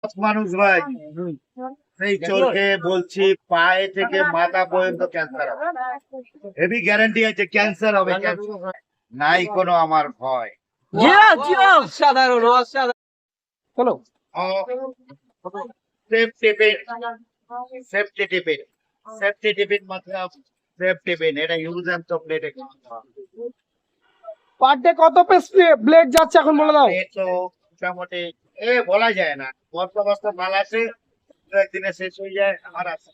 মানুষ ভাই, এই চোরকে বলছি পায়ে থেকে মাথা পর্যন্ত ক্যান্সার হবে। হেভি গ্যারান্টি আছে ক্যান্সার হবে, নাই কোনো আমার ভয়। অসাধারণ অসাধারণ। চলো safety pin, safety tiffin, safety tiffin मतलब সেফটি পিন, এটা ইউজ এন্ড থ্রো প্লেটে পার ডে কত পিস ব্লেড যাচ্ছে এখন বলে দাও। তো মোটামুটি বলা যায় না, বস্তা বস্তা মাল আছে, দু একদিনে শেষ হয়ে যায়। আমার আছে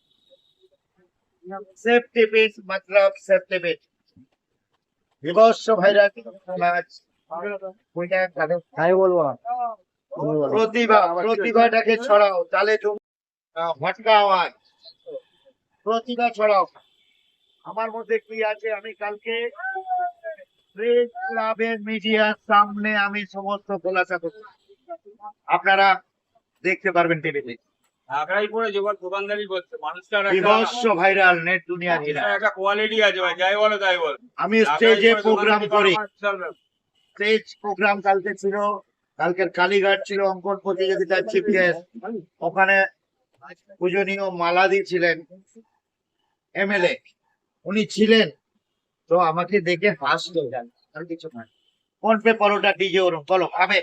সেফটি পিন मतलब সেফটি পিন। বিভৎস ভাইরাস আমি বলবো না। প্রতিভাটাকে ছড়াও, তাহলে ফটকা আওয়াজ, প্রতিভা ছড়াও। আমার মধ্যে কি আছে, আমি কালকে প্রেস ক্লাবের মিডিয়ার সামনে আমি সমস্ত খোলাসা করছি, আপনারা দেখতে পারবেন টিভিতে। আগ্রাই পরে যখন দোকানদারি করছে মানুষটার বিভৎস ভাইরাল নেট দুনিয়ার হীরা। একটা কোয়ালিটি আছে ভাই, যাই বলো তাই বল। আমি স্টেজে প্রোগ্রাম করি, স্টেজ প্রোগ্রাম কালকে ছিল, কালকের কালীঘাট ছিল অঙ্কন প্রতিযোগিতার চিফ গেস্ট, ওখানে পূজনীয় মালাদি ছিলেন, এমএলএ উনি ছিলেন, তো আমাকে দেখে হাসলো, আর কিছু না। কোন পে পরোটা ডিজে ওরম বলো খাবে?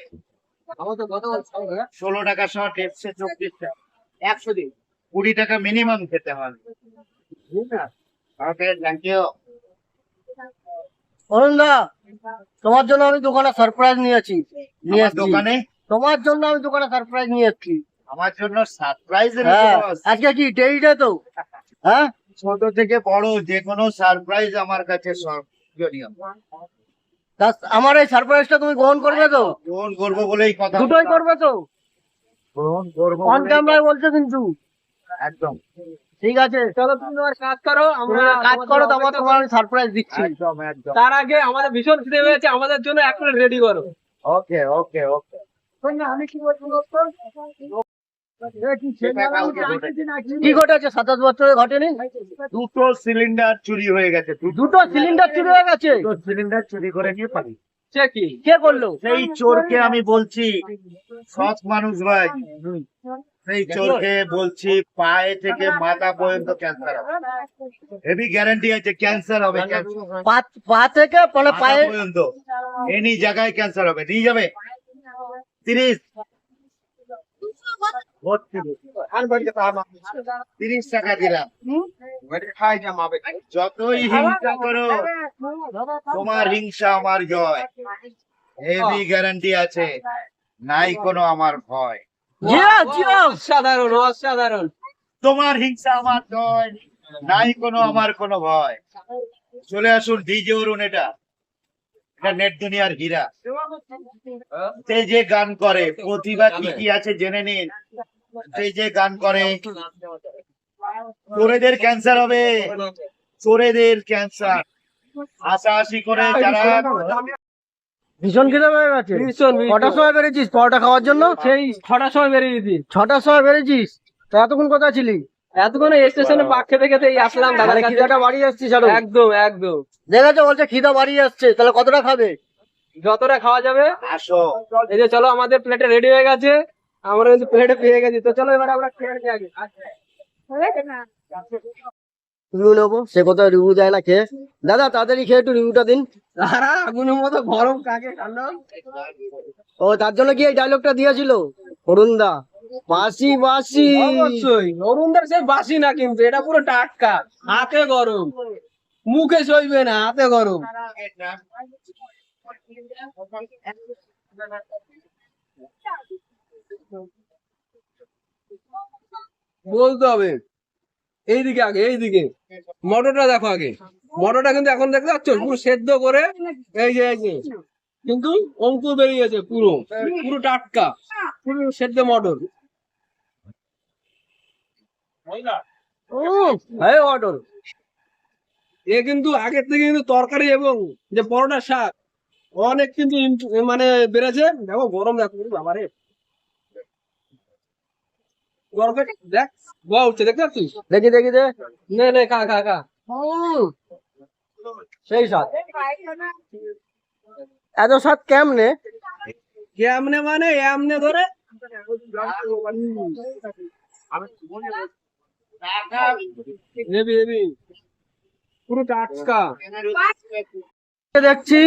16 টাকা সহ টেপসে 24 টাকা, 100 দিন 20 টাকা মিনিমাম খেতে হবে। ওকে, থ্যাংক ইউ। অরুণ দা, তোমার জন্য আমি দোকানে সারপ্রাইজ নিয়েছি। দোকানে তোমার জন্য আমি দোকানে সারপ্রাইজ নিয়ে এসেছি। আমার জন্য সারপ্রাইজ। আজকে কি ডেইডে তো? হ্যাঁ, ছোট থেকে বড় যে কোনো সারপ্রাইজ আমার কাছে সর্বজনীয়। আমার এই সারপ্রাইজটা তুমি গ্রহণ করবে তো? গ্রহণ করবো বলেই কথা। দুটোই করবে তো? গ্রহণ করবো অন ক্যামেরায় বলছো কিন্তু। একদম ঠিক আছে, চলো তুমি তোমার কাজ করো, আমরা কাজ করো, তারপর তোমার আমি সারপ্রাইজ দিচ্ছি। একদম একদম। তার আগে আমাদের ভীষণ খিদে পেয়েছে, আমাদের জন্য এক প্লেট রেডি করো। ওকে ওকে ওকে। আমি কি বলবো? কি ঘটেছে? 27 বছরে ঘটেনি? দুটো সিলিন্ডার চুরি হয়ে গেছে। দুটো সিলিন্ডার চুরি হয়ে গেছে? দুটো সিলিন্ডার চুরি করে নিয়ে পারি। সে কি, কে করলো? সেই চোরকে আমি বলছি, সৎ মানুষ ভাই, সেই চোরকে বলছি পায়ে থেকে মাথা পর্যন্ত ক্যান্সার হবে। হেভি গ্যারান্টি আছে ক্যান্সার হবে, পা থেকে মানে মাথা পায়ে পর্যন্ত এনি জায়গায় ক্যান্সার হবে। নিয়ে যাবে 30 30 টাকা দিলাম। যতই হিংসা করো, তোমার হিংসা আমার জয়। হেভি গ্যারান্টি আছে, নাই কোনো আমার ভয়। অসাধারণ অসাধারণ। তোমার হিংসা আমার জয়, নাই কোনো আমার কোনো ভয়। চলে আসুন ডিজে অরুণ, এটা নেট দুনিয়ার হীরা। সে যে গান করে, প্রতিভা কি কি আছে জেনে নিন। সে যে গান করে, চোরেদের ক্যান্সার হবে, চোরেদের ক্যান্সার। হাসাহাসি করে যারা ভীষণ খিদে পেয়ে গেছে। কটার সময় বেরিয়েছিস পরোটা খাওয়ার জন্য? সেই 6টার সময় বেরিয়েছি। 6টার সময় বেরিয়েছিস? তো এতক্ষণ কোথায় ছিলি? এতক্ষণ স্টেশনে পাক খেতে খেতে আসলাম। খিদাটা বাড়ি যাচ্ছিস? একদম একদম। দেখেছো, বলছে খিদা বাড়ি যাচ্ছে। তাহলে কতটা খাবে? যতটা খাওয়া যাবে। আসো, এই যে চলো, আমাদের প্লেটে রেডি হয়ে গেছে, আমরা কিন্তু প্লেটে পেয়ে গেছি। তো চলো এবার আমরা খেয়ে নিই আগে। রিভিউ নেবো, সে কোথাও রিভিউ দেয় না খেয়ে। দাদা তাড়াতাড়ি খেয়ে একটু রিভিউটা দিন। আগুনের মতো গরম, কাকে ঠান্ডা। ও, তার জন্য কি এই ডায়লগটা দিয়েছিল অরুণ দা? বাসি বাসি, অবশ্যই অরুণ দার সেই বাসি না, কিন্তু এটা পুরো টাটকা, হাতে গরম, মুখে সইবে না, হাতে গরম। বলতে হবে এইদিকে আগে, এইদিকে মটরটা দেখো আগে। মটরটা কিন্তু এখন দেখতে পাচ্ছ পুরো সেদ্ধ করে, এই যে কিন্তু অঙ্কুর বেরিয়েছে, পুরো পুরো টাটকা, পুরো সেদ্ধ মটর। মটর এ কিন্তু আগের থেকে কিন্তু তরকারি এবং যে পরোটা শাক অনেক কিন্তু মানে বেড়েছে। দেখো গরম, দেখো বাবারে, গরম দেখ, গোয়া উঠছে, দেখতে পাচ্ছিস? দেখি দেখি দে, নে খা খা খা। সেই স্বাদ। এত স্বাদ কেমনে? কেমনে মানে এমনে ধরে পুরো টাটকা দেখছি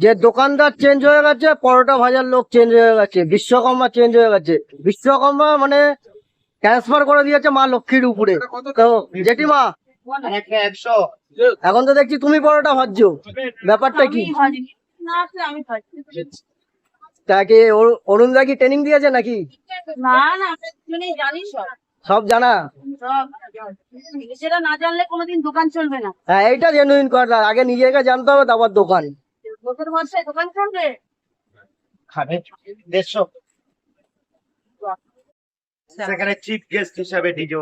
যে দোকানদার চেঞ্জ হয়ে গেছে, পরোটা ভাজার লোক চেঞ্জ হয়ে গেছে, বিশ্বকর্মা চেঞ্জ হয়ে গেছে। বিশ্বকর্মা মানে ট্রান্সফার করে দিয়েছে মা লক্ষ্মীর উপরে। তো জেঠিমা, একটা 100 এখন তো দেখছি তুমি পরোটা ভাজছো, ব্যাপারটা কি? আমি খাচ্ছি তাকে অরুণদা কি ট্রেনিং দিয়েছে নাকি? না না আমরা দুজনেই জানি সব সব জানা? সব সেটা না জানলে কোনোদিন দোকান চলবে না। হ্যাঁ, এইটা জেনুইন কথা। আগে নিজেকে জানতে হবে, তারপর দোকান। লোকের ভরসায় দোকান চলবে? খাবে 150। সেখানে চিফ গেস্ট হিসাবে ডিজে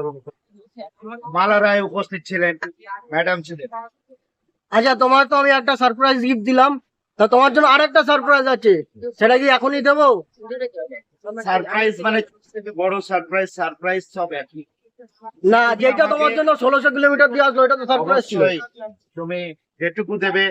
মালা রায় উপস্থিত ছিলেন, ম্যাডাম ছিলেন। আচ্ছা, তোমার তো আমি একটা সারপ্রাইজ গিফট দিলাম, তা তোমার জন্য আরেকটা সারপ্রাইজ আছে, সেটা কি এখনই দেবো? সারপ্রাইজ মানে বড় সারপ্রাইজ, সারপ্রাইজ সব একই। না, যেটা তোমার জন্য 1600 কিলোমিটার দিয়ে আসলো, এটা তো সারপ্রাইজ ছিল। অবশ্যই তুমি যেটুকু দেবে